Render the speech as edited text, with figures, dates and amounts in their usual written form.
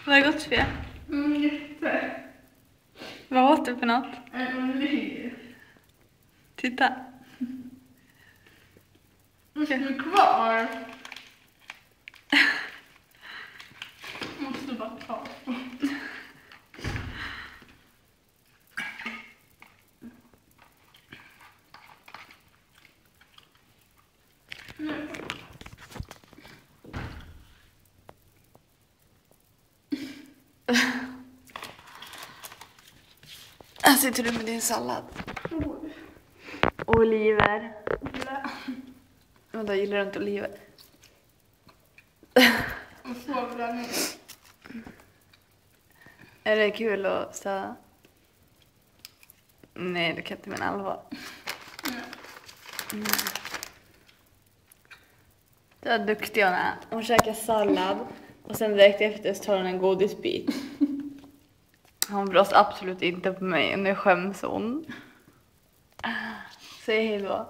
Vad är gott för det? Jätte. Vad åt du för något? En oliv. Titta. Måste du kvar? Måste bara ta. Här sitter du med din sallad. Oliver. Vadå, gillar du inte oliver? Och svavlar ner. Är det kul att städa? Nej, det kan inte mena allvar. Mm. Det är duktig hon är. Hon käkar sallad och sen direkt efter så tar hon en godisbit. Hon blåser absolut inte på mig och nu skäms hon. Säg hej då.